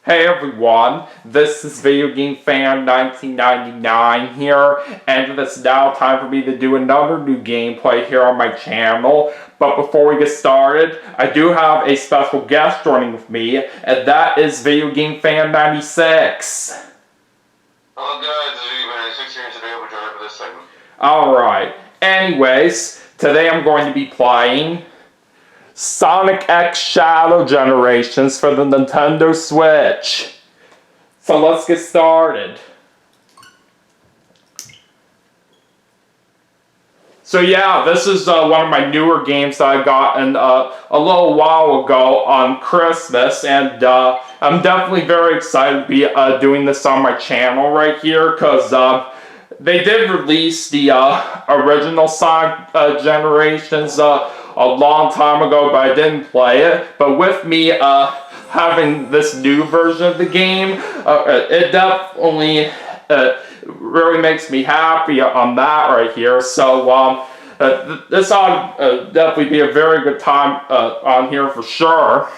Hey everyone, this is Video Game Fan 1999 here, and it's now time for me to do another new gameplay here on my channel. But before we get started, I do have a special guest joining with me, and that is Video Game Fan 96. Hello guys, Video Game Fan 96 here, and today I'll be joining for this segment. Alright, anyways, today I'm going to be playing Sonic X Shadow Generations for the Nintendo Switch. So let's get started. So yeah, this is one of my newer games that I got a little while ago on Christmas, and I'm definitely very excited to be doing this on my channel right here, because they did release the original Sonic Generations a long time ago, but I didn't play it. But with me having this new version of the game, it definitely really makes me happy on that right here. So this ought definitely be a very good time on here for sure.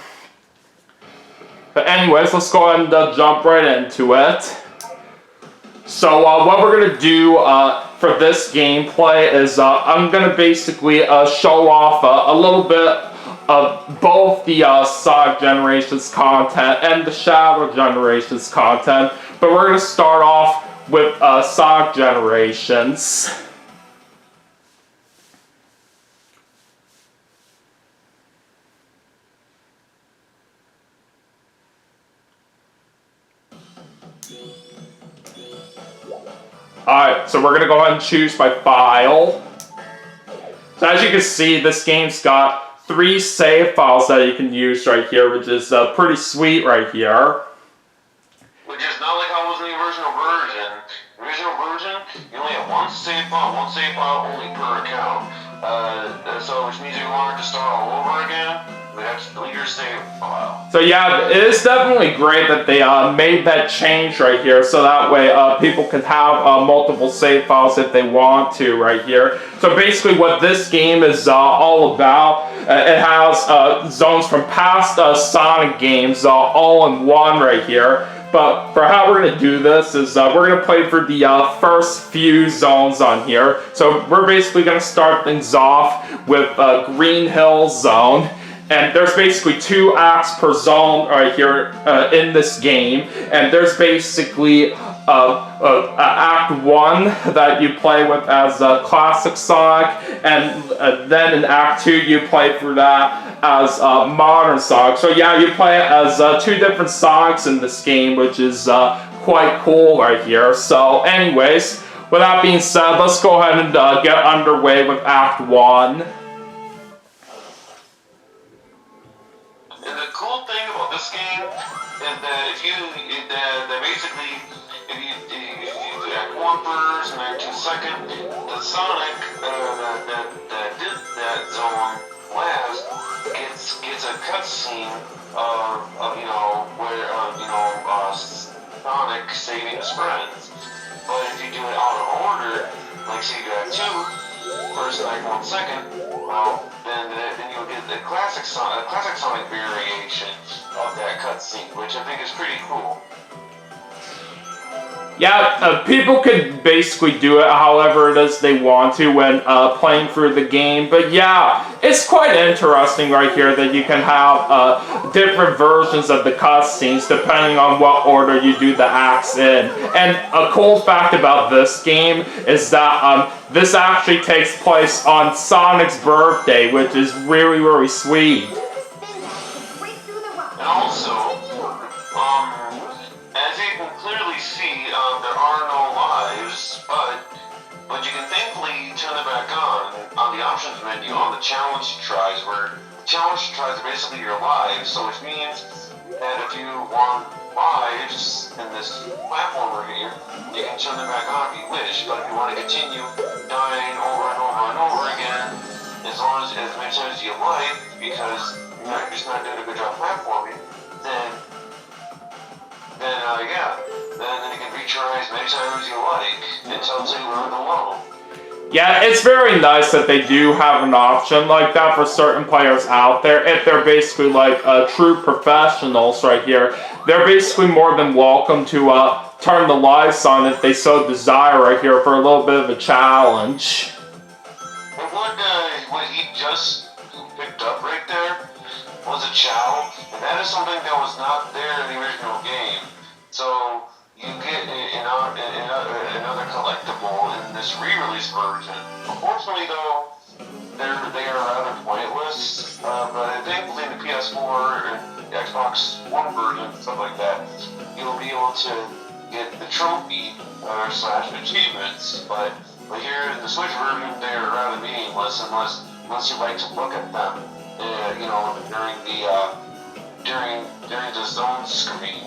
But anyways, let's go ahead and jump right into it. So what we're going to do for this gameplay is I'm going to basically show off a little bit of both the Sonic Generations content and the Shadow Generations content. But we're going to start off with Sonic Generations. Alright, so we're going to go ahead and choose my file. So as you can see, this game's got 3 save files that you can use right here, which is pretty sweet right here. Which is not like how it was in the original version. The original version, you only have one save file only per account. So which means if you wanted to start all over again, you have to delete your save file. So yeah, it is definitely great that they made that change right here, so that way people can have multiple save files if they want to right here. So basically what this game is all about, it has zones from past Sonic games all in one right here. But for how we're going to do this is we're going to play for the first few zones on here. So we're basically going to start things off with Green Hill Zone. And there's basically 2 acts per zone right here in this game. And there's basically Act 1 that you play with as Classic Sonic. And then in Act 2 you play through that as Modern Sonic. So yeah, you play as 2 different Sonics in this game, which is quite cool right here. So anyways, with that being said, let's go ahead and get underway with Act 1. The cool thing about this game is that if you basically if you do Act 1 first and Act 2 second, the Sonic that did that zone last gets a cutscene of where Sonic saving his friends. But if you do it out of order, like say you do Act 2 first and Act 1 second, well then you'll get the classic Sonic variation of that cutscene, which I think is pretty cool. Yeah, people could basically do it however it is they want to when playing through the game. But yeah, it's quite interesting right here that you can have different versions of the cutscenes depending on what order you do the acts in. And a cool fact about this game is that this actually takes place on Sonic's birthday, which is really, really sweet. And also, as you can clearly see, there are no lives, but you can thankfully turn it back on the options menu on the challenge tries, where challenge tries are basically your lives, so which means that if you want lives in this platformer here, you can turn them back on if you wish, but if you want to continue dying over and over and over again, as many times as you like, because you're just not doing a good job platforming, then you can retry as many times as you like until you learn alone. Yeah, it's very nice that they do have an option like that for certain players out there. If they're basically like true professionals right here, they're basically more than welcome to turn the lights on if they so desire right here for a little bit of a challenge. And what he just picked up right there was a Chow, and that is something that was not there in the original game. So you get another collectible in this re-release version. Unfortunately, though, they are rather pointless. But thankfully, in the PS4 and the Xbox One version, stuff like that, you'll be able to get the trophy slash achievements. But here in the Switch version, they are rather meaningless unless you like to look at them. During the zone screen.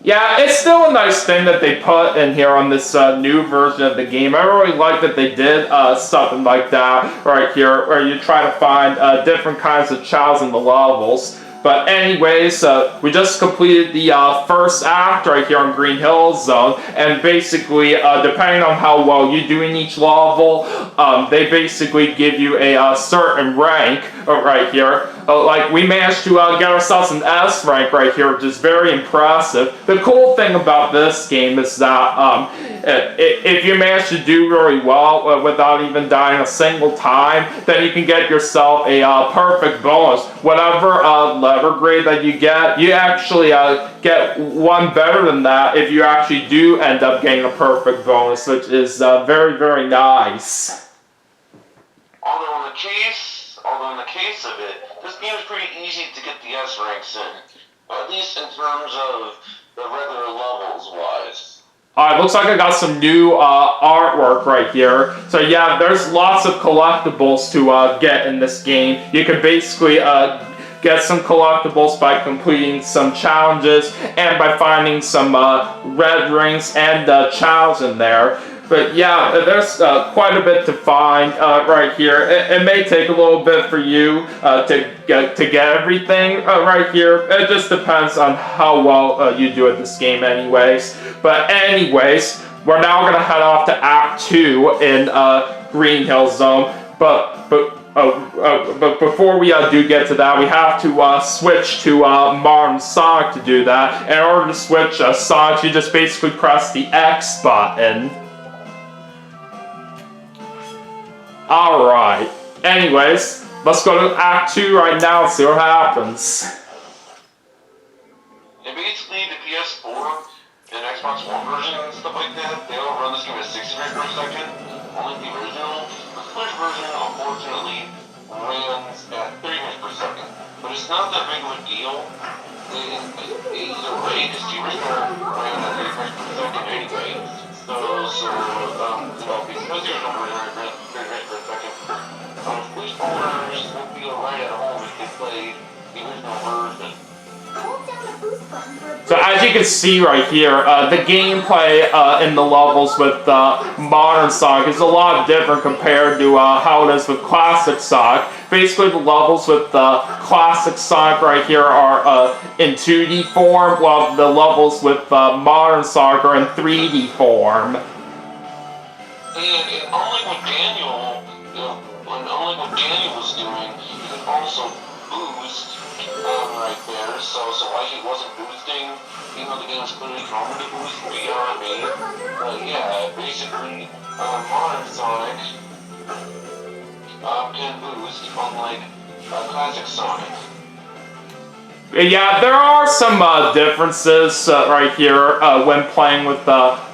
Yeah, it's still a nice thing that they put in here on this new version of the game. I really like that they did something like that right here, where you try to find different kinds of chows in the levels. But anyways, we just completed the first act right here on Green Hills Zone, and basically, depending on how well you do in each level, they basically give you a certain rank right here. Like, we managed to get ourselves an S rank right here, which is very impressive. The cool thing about this game is that if you manage to do really well without even dying a single time, then you can get yourself a perfect bonus. Whatever letter grade that you get, you actually get one better than that if you actually do end up getting a perfect bonus, which is very, very nice. Although in the case of it, this game is pretty easy to get the S ranks in, at least in terms of the regular levels wise. Alright, looks like I got some new artwork right here. So yeah, there's lots of collectibles to get in this game. You can basically get some collectibles by completing some challenges and by finding some red rings and chows in there. But yeah, there's quite a bit to find right here. It may take a little bit for you to get everything right here. It just depends on how well you do at this game anyways. But anyways, we're now going to head off to Act 2 in Green Hill Zone. But before we do get to that, we have to switch to Mario and Sonic to do that. In order to switch Sonic, you just basically press the X button. Alright, anyways, let's go to Act 2 right now and see what happens. And basically, the PS4 and Xbox One version and stuff like that, they all run this game at 60 frames per second. Only the original. The Switch version, unfortunately, runs at 30 frames per second. But it's not that big of a deal. Either way, because the original ran at 30 frames per second anyway. Because the original version ran at 30 frames per second, Switch owners would feel right at home if they played the original version. So as you can see right here, the gameplay in the levels with modern Sonic is a lot different compared to how it is with classic Sonic. Basically, the levels with classic Sonic right here are in 2D form, while the levels with modern Sonic are in 3D form. And unlike what Daniel was doing, you can also boost right there. So why he wasn't boosting, even though the game was clearly trying to boost beyond me. But yeah, basically, modern Sonic can boost, unlike classic Sonic. Yeah, there are some differences right here when playing with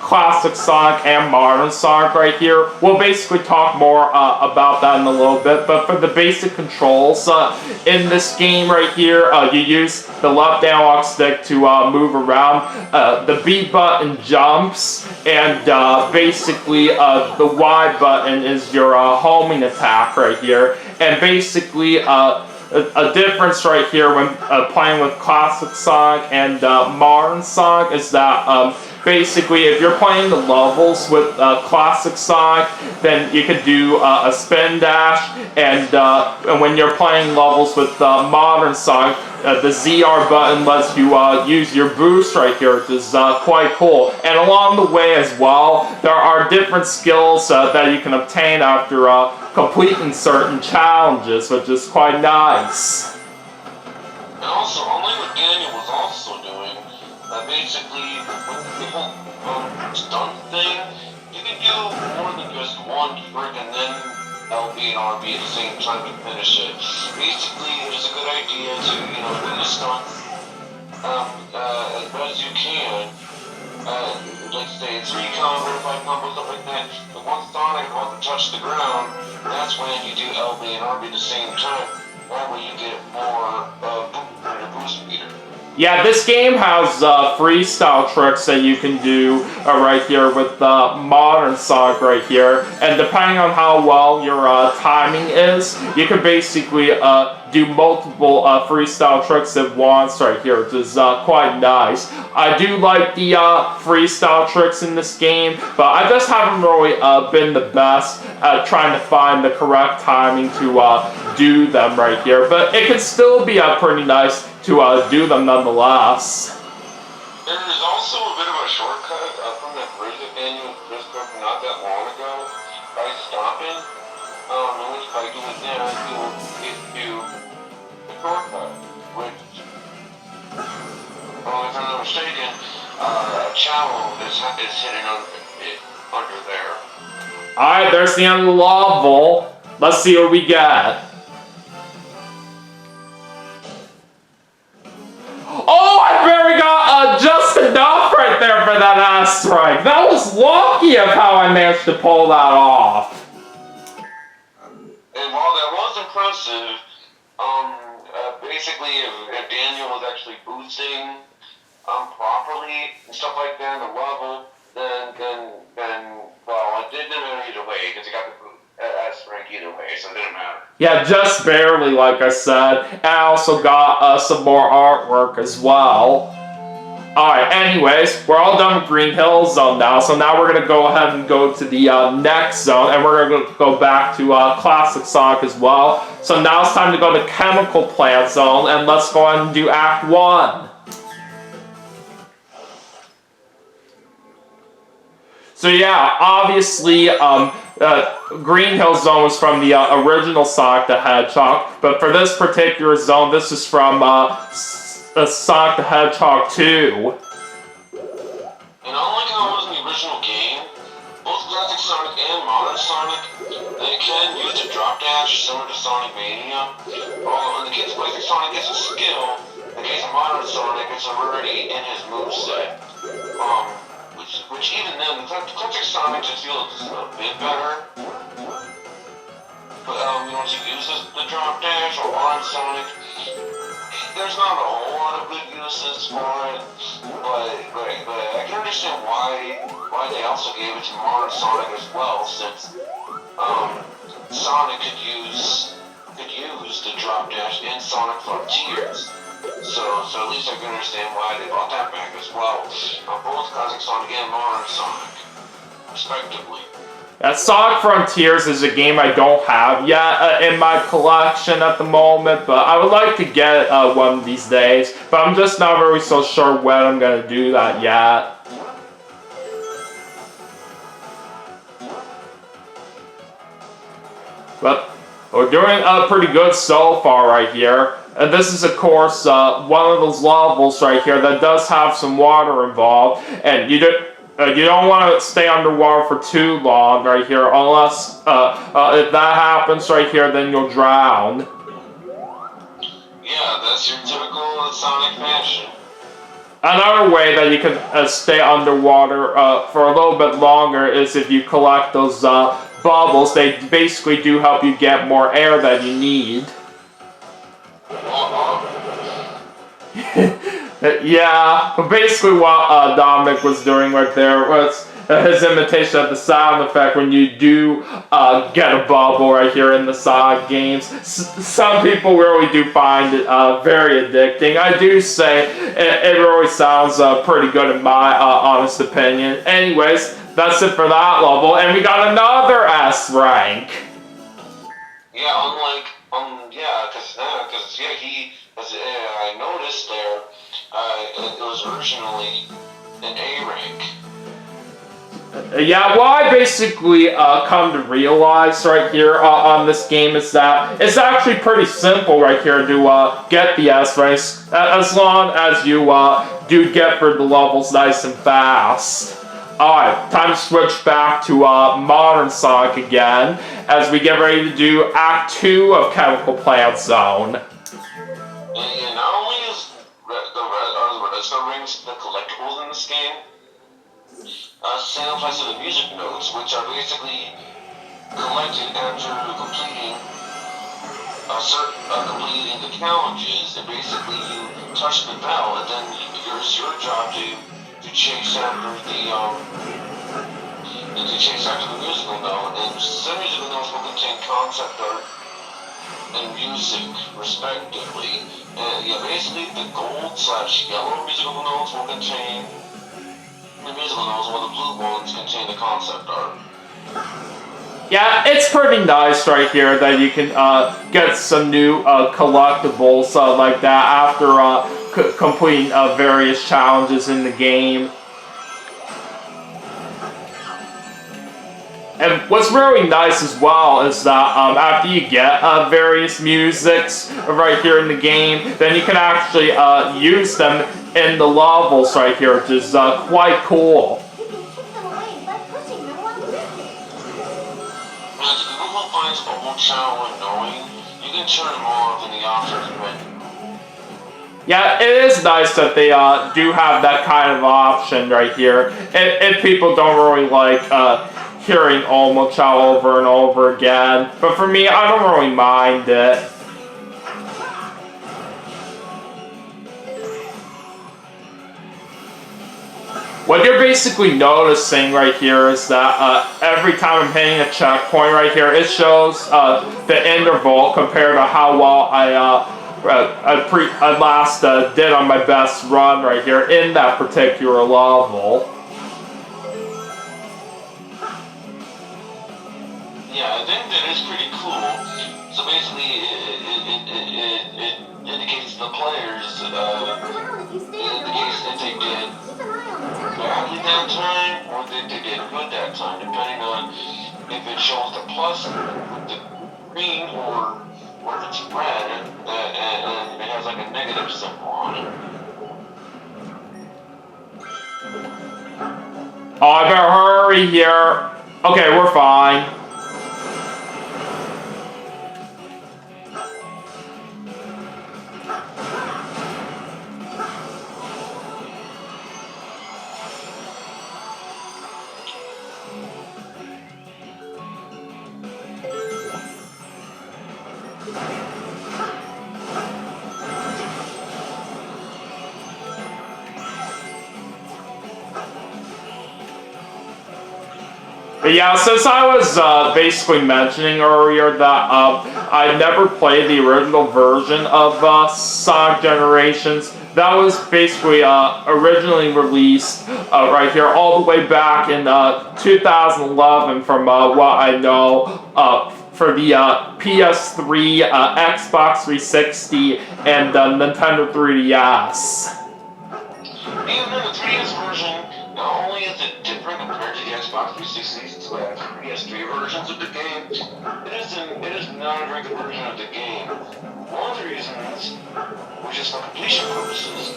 classic Sonic and modern Sonic right here. We'll basically talk more about that in a little bit, but for the basic controls in this game right here, you use the left analog stick to move around. The B button jumps, and basically the Y button is your homing attack right here. And basically, a difference right here when playing with classic Sonic and modern Sonic is that basically if you're playing the levels with classic Sonic, then you can do a spin dash, and when you're playing levels with modern Sonic, the ZR button lets you use your boost right here, which is quite cool. And along the way as well, there are different skills that you can obtain after completing certain challenges, which is quite nice. And also, unlike what Daniel was also doing, basically with the whole stunt thing, you can do more than just one trick and then LB and RB at the same time to finish it. Basically, it's a good idea to, do the stunts as best you can. Like say 3 combo, 5 combo, stuff like that. But once Sonic wants to touch the ground, that's when you do LB and RB at the same time. That way you get more boost meter. Yeah, this game has freestyle tricks that you can do right here with modern Sonic right here. And depending on how well your timing is, you can basically do multiple freestyle tricks at once right here, which is quite nice. I do like the freestyle tricks in this game, but I just haven't really been the best at trying to find the correct timing to do them right here. But it can still be pretty nice to do them nonetheless. There is also a bit of a shortcut from that bridge that Daniel just broke not that long ago by stopping. In which by doing that, you will get to the shortcut, which, if I'm not mistaken, Chow is hidden under there. Alright, there's the end of the level. Let's see what we get. Oh, I barely got just enough right there for that ass strike. That was lucky of how I managed to pull that off. And while that was impressive, basically if Daniel was actually boosting properly and stuff like that in the level, then well, it didn't matter either way because he got the S rank either way, so it didn't matter. Yeah, just barely, like I said. And I also got some more artwork as well. Alright, anyways, we're all done with Green Hill Zone now, so now we're going to go ahead and go to the next zone, and we're going to go back to Classic Sonic as well. So now it's time to go to Chemical Plant Zone, and let's go ahead and do Act 1. So yeah, obviously, Green Hill Zone was from the original Sonic the Hedgehog, but for this particular zone, this is from Sonic the Hedgehog 2. And unlike how it was in the original game, both Classic Sonic and Modern Sonic, they can use the drop dash similar to Sonic Mania. Although in the case of Classic Sonic, it's a skill. In the case of Modern Sonic, it's already in his moveset. Which even then, the Classic Sonic just feels a bit better. But once you use the drop dash or Modern Sonic, there's not a whole lot of good uses for it. But I can understand why they also gave it to Modern Sonic as well, since Sonic could use the drop dash in Sonic Frontiers. So at least I can understand why they brought that back as well. Both Classic Sonic and Modern Sonic, respectively. Sonic Frontiers is a game I don't have yet in my collection at the moment, but I would like to get one of these days. But I'm just not really so sure when I'm going to do that yet. But we're doing pretty good so far right here. And this is, of course, one of those levels right here that does have some water involved. And you don't want to stay underwater for too long right here, unless if that happens right here, then you'll drown. Yeah, that's your typical Sonic fashion. Another way that you can stay underwater for a little bit longer is if you collect those bubbles. They basically do help you get more air than you need. Yeah, but basically what Dominic was doing right there was his imitation of the sound effect when you do get a bubble right here in the Sonic games. Some people really do find it very addicting. I do say it really sounds pretty good in my honest opinion. Anyways, that's it for that level, and we got another S rank. Yeah, unlike, as I noticed there, it was originally an A rank. Yeah, what I basically come to realize right here on this game is that it's actually pretty simple right here to get the S ranks, as long as you do get through the levels nice and fast. Alright, time to switch back to Modern Sonic again, as we get ready to do Act 2 of Chemical Plant Zone. And not only is the redstone rings the collectibles in this game, same applies to the music notes, which are basically collected after completing completing the challenges. And basically, you touch the bell, and then it's your job to chase after the musical note. And some musical notes will contain concept art and music, respectively. And yeah, basically, the gold/yellow musical notes will contain the musical notes, while the blue ones contain the concept art. Yeah, it's pretty nice right here that you can get some new collectibles like that after completing various challenges in the game. And what's really nice as well is that after you get various musics right here in the game, then you can actually use them in the levels right here, which is quite cool. You can kick them away by pushing them while lifting. Now, to people who find Bubble Chow annoying, you can turn them off in the options menu. Yeah, it is nice that they do have that kind of option right here. If people don't really like hearing Omochao over and over again. But for me, I don't really mind it. What you're basically noticing right here is that every time I'm hitting a checkpoint right here, it shows the interval compared to how well I last did on my best run right here in that particular level. Yeah, I think that is pretty cool. So basically, it indicates the players, indicates if they did badly that time, or if they did good that time, depending on if it shows the plus with the green, or if it's red, and it has like a negative symbol on it. Oh, I better hurry here. Okay, we're fine. But yeah, since I was basically mentioning earlier that I never played the original version of Sonic Generations, that was basically originally released right here all the way back in 2011 from what I know for the PS3, Xbox 360, and Nintendo 3DS. Even in the 3DS version, not only is it different compared to the Xbox 360 slash PS3 versions of the game, it is not a very good version of the game. One of the reasons, which is for completion purposes,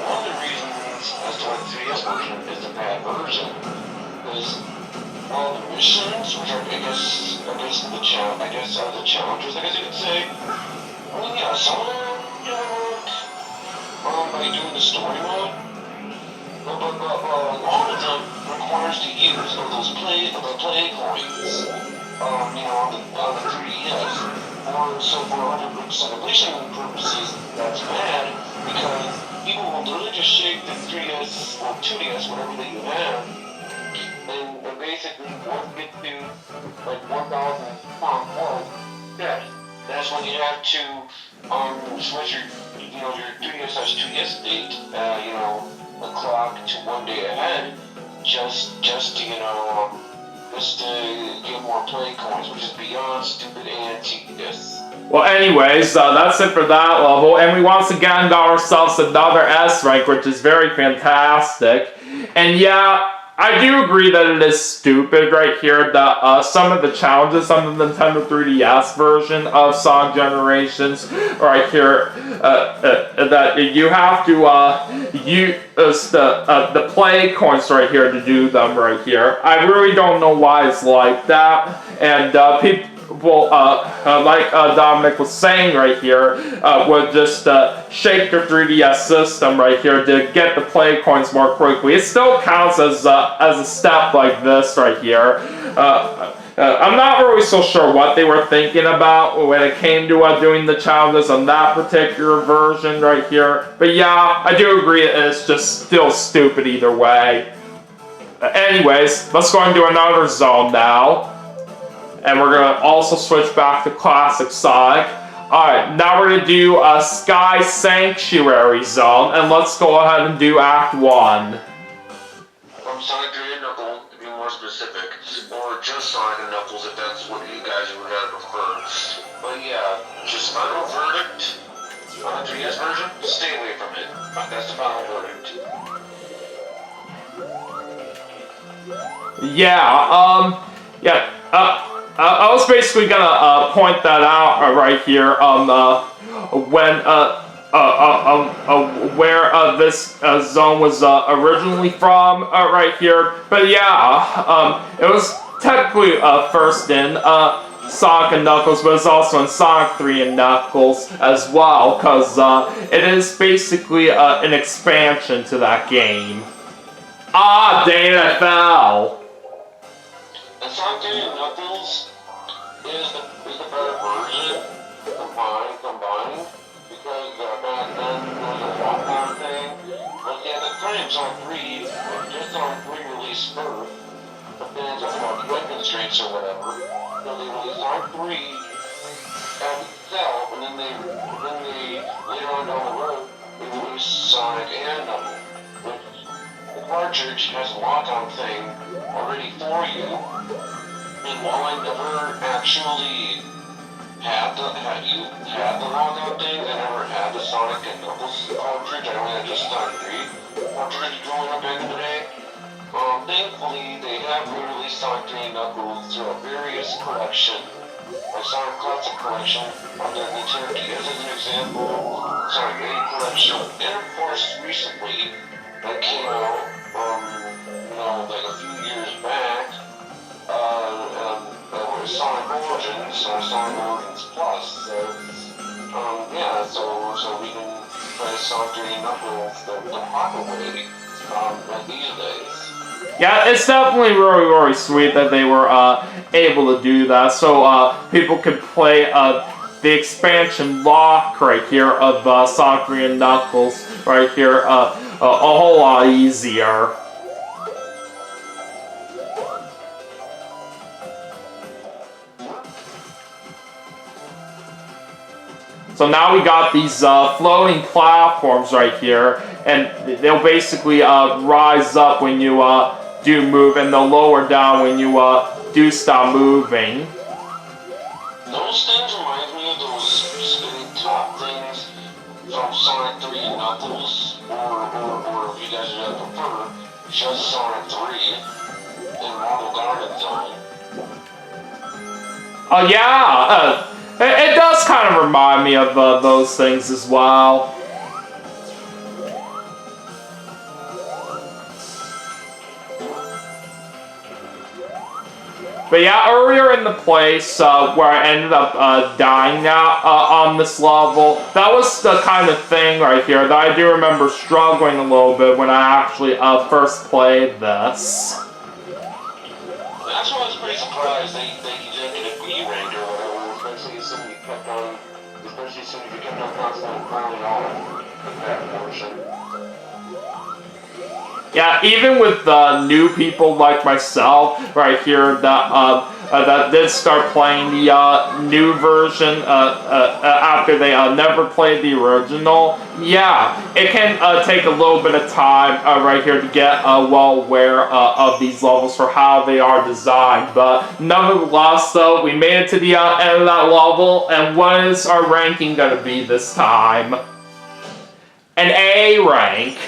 one of the reasons as to why the 3DS version is a bad version is all the missions, which are, I guess the challenges, I guess you could say. I mean, yeah, some of them, by doing the story mode. But a lot of them requires the use of those play coins, on the 3DS. So for 100% completion purposes, that's bad, because people will literally just shake the 3DS or 2DS, whatever that you have, and basically once you get to like 1,000 pound dead. That's when you have to switch your 3DS/2DS date, a clock to 1 day ahead, just to just to get more play coins, which is beyond stupid and tedious. Well, anyways, that's it for that level, and we once again got ourselves another S rank, which is very fantastic. And yeah, I do agree that it is stupid right here that some of the challenges on the Nintendo 3DS version of Sonic Generations right here that you have to use the play coins right here to do them right here. I really don't know why it's like that, and people. Well, like Dominic was saying right here, would just shake your 3DS system right here to get the play coins more quickly. It still counts as a step like this right here. I'm not really so sure what they were thinking about when it came to doing the challenges on that particular version right here. But yeah, I do agree it's just still stupid either way. Anyways, let's go into another zone now. And we're going to also switch back to Classic Sonic. Alright, now we're going to do a Sky Sanctuary Zone, and let's go ahead and do Act 1. From Sonic 3 and Knuckles, to be more specific, or just Sonic and Knuckles if that's what you guys would rather prefer. But yeah, just final verdict on the 3DS version, stay away from it. That's the final verdict. I was basically gonna point that out right here. Where this zone was originally from, right here. But yeah, it was technically first in Sonic and Knuckles, but it's also in Sonic 3 and Knuckles as well, because it is basically an expansion to that game. Ah, dang it, I fell. And Sonic 3 and Knuckles is the better version combined because back then there was a walk-on thing. But at the time Sonic 3, just Sonic 3 released first, but then it's about web constraints or whatever. So they released Sonic 3 as itself, and then they later on down the road they released Sonic and Knuckles, which the cartridge has a lock-on thing already for you. And while I never actually had the logout thing, I never had the Sonic and Knuckles cartridge. I only had just Sonic 3 cartridge growing up back in the day. Thankfully, they have re-released Sonic 3 and Knuckles through a various collection, like Sonic Classic Collection on the Nintendo DS as an example, Sonic 8 Collection, and of course, recently, that came out, like a few years back, Sonic Origins, Sonic Origins Plus, so we can play Sonic 3 and Knuckles the proper way, these days. Yeah, it's definitely really, really sweet that they were able to do that, so people could play the expansion lock right here of Sonic 3 and Knuckles right here a whole lot easier. So now we got these floating platforms right here, and they'll basically rise up when you do move, and they'll lower down when you do stop moving. Those things remind me of those spinning top things from Sonic 3 and Knuckles, or if you guys would prefer, just Sonic 3 in Marble Garden Zone. Oh yeah! It does kind of remind me of those things as well. But yeah, earlier in the place where I ended up dying on this level, that was the kind of thing right here that I do remember struggling a little bit when I actually first played this. That's why I was pretty surprised that you didn't get a B rank or whatever, especially as you kept on constantly falling off that portion. Yeah, even with new people like myself right here that that did start playing the new version after they never played the original. Yeah, it can take a little bit of time right here to get well aware of these levels for how they are designed. But nonetheless, though, we made it to the end of that level, and what is our ranking going to be this time? An A rank.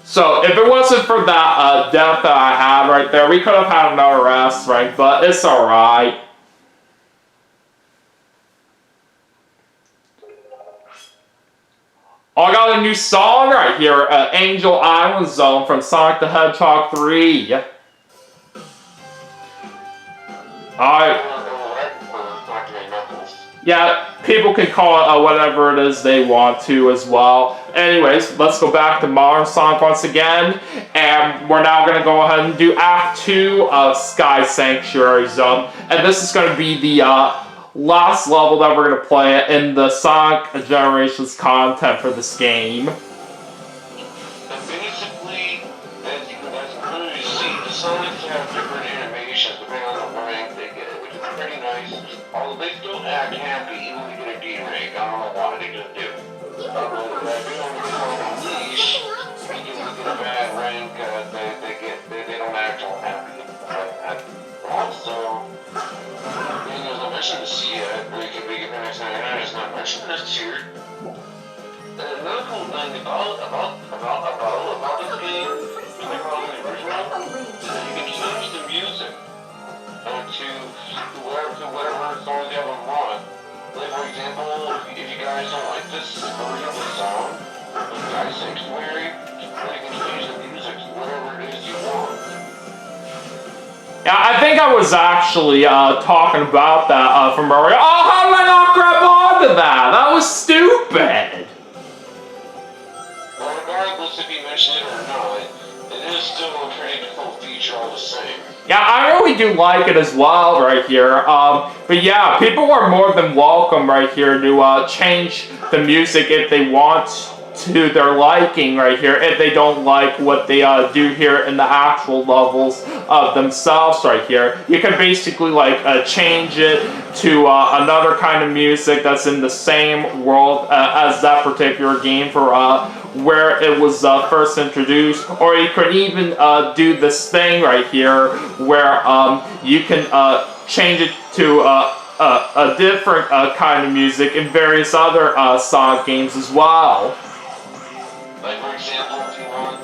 So if it wasn't for that death that I had right there, we could have had another S rank, but it's alright. Oh, I got a new song right here, Angel Island Zone from Sonic the Hedgehog 3. Alright. Yeah, people can call it whatever it is they want to as well. Anyways, let's go back to Modern Sonic once again. And we're now going to go ahead and do Act 2 of Sky Sanctuary Zone. And this is going to be the last level that we're going to play in the Sonic Generations content for this game. And basically, as you clearly see, the Sonics have different animations depending on the rank they get, which is pretty nice. Although they still act happy even if they get a D rank. I don't know why, they just do. If they don't get on a leash, even if they get a bad rank, they don't act all happy. Also, as I mentioned this yet, we can make it next 99 is not mentioned this year. Another cool thing about this game, like all the original, is that you can change the music to whatever songs you have on want. Like for example, if you guys don't like this version of the song, like Sky Sanctuary, then you can change the music to whatever it is you want. Yeah, I think I was actually talking about that from earlier. Oh, how did I not grab onto that? That was stupid! Well, regardless if you mention it or not, it is still a pretty cool feature all the same. Yeah, I really do like it as well right here. But yeah, people are more than welcome right here to change the music if they want to their liking right here, if they don't like what they do here in the actual levels of themselves right here. You can basically like change it to another kind of music that's in the same world as that particular game for where it was first introduced, or you could even do this thing right here where you can change it to a different kind of music in various other Sonic games as well. Like for example, if you want to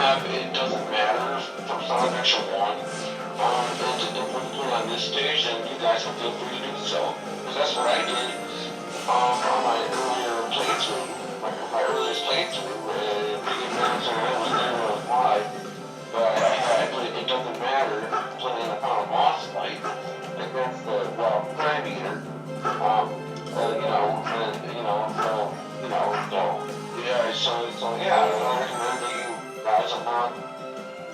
have It Doesn't Matter from Sonic Adventure 1, and put it on this stage, then you guys can feel free to do so. Because that's what I did on my earlier playthrough. My earliest playthrough, Big Adventure, I was there when I was live, but I played It Doesn't Matter, playing upon a boss fight against the, Prime Eater. So yeah, I recommend that you guys unlock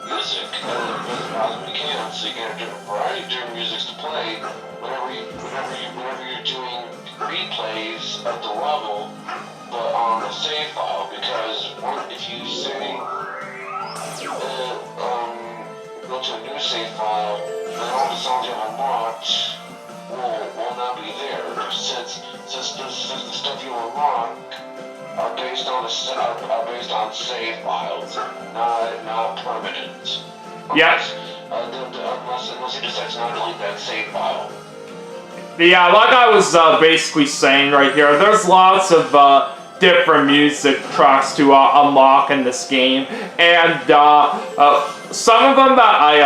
music as we can, so you can have different variety of different musics to play whenever you're doing replays of the level, but on the save file. Because if you say go to a new save file, then all the songs you have unlocked will not be there. Since the stuff you unlock are based on save files, not permanent. Yeah. Unless you decide to not delete that save file. Yeah, like I was basically saying right here, there's lots of different music tracks to unlock in this game, and some of them that I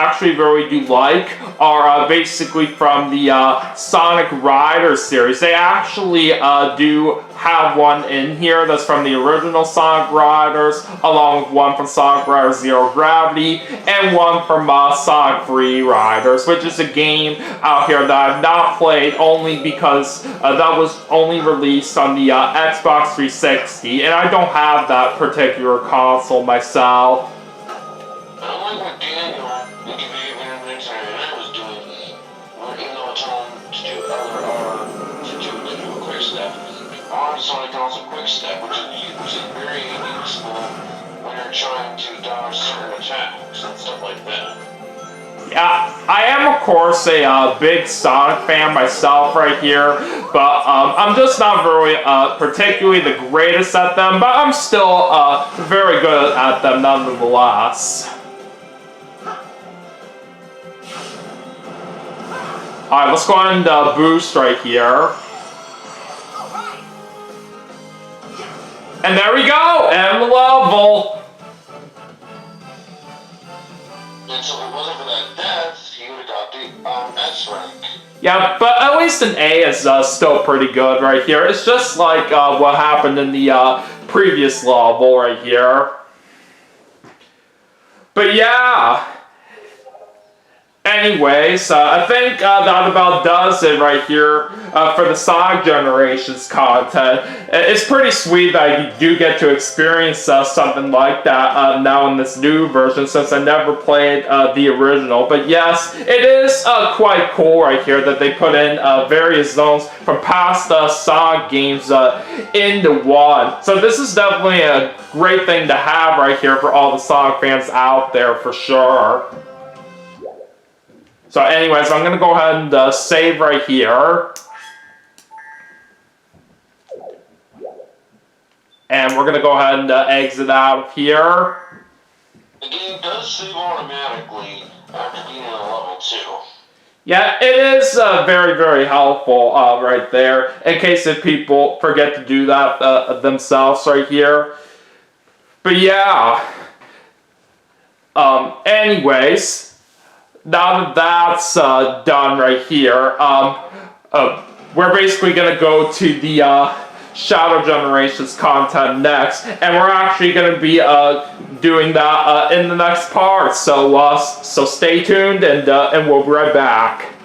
actually really do like are basically from the Sonic Riders series. They actually do have one in here that's from the original Sonic Riders, along with one from Sonic Riders Zero Gravity, and one from Sonic Free Riders, which is a game out here that I've not played only because that was only released on the Xbox 360, and I don't have that particular console myself. I like what Daniel, the Video Internet was doing, even though it's on to do a quick step. On Sonic also quick step, which is very useful when you're trying to dodge certain attacks and stuff like that. I am, of course, a big Sonic fan myself right here, but I'm just not very particularly the greatest at them, but I'm still very good at them nonetheless. Alright, let's go ahead and boost right here. And there we go! End the level! And so if it wasn't for that death, he would have got the S rank. Yeah, but at least an A is still pretty good right here. It's just like what happened in the previous level right here. But yeah. Anyways, I think that about does it right here for the Sonic Generations content. It's pretty sweet that you do get to experience something like that now in this new version, since I never played the original. But yes, it is quite cool right here that they put in various zones from past Sonic games into one. So this is definitely a great thing to have right here for all the Sonic fans out there for sure. So anyways, I'm going to go ahead and save right here. And we're going to go ahead and exit out of here. The game does save automatically after being in a level 2. Yeah, it is very, very helpful right there, in case if people forget to do that themselves right here. But yeah. Anyways. Now that that's done right here, we're basically going to go to the Shadow Generations content next, and we're actually going to be doing that in the next part. So stay tuned, and we'll be right back.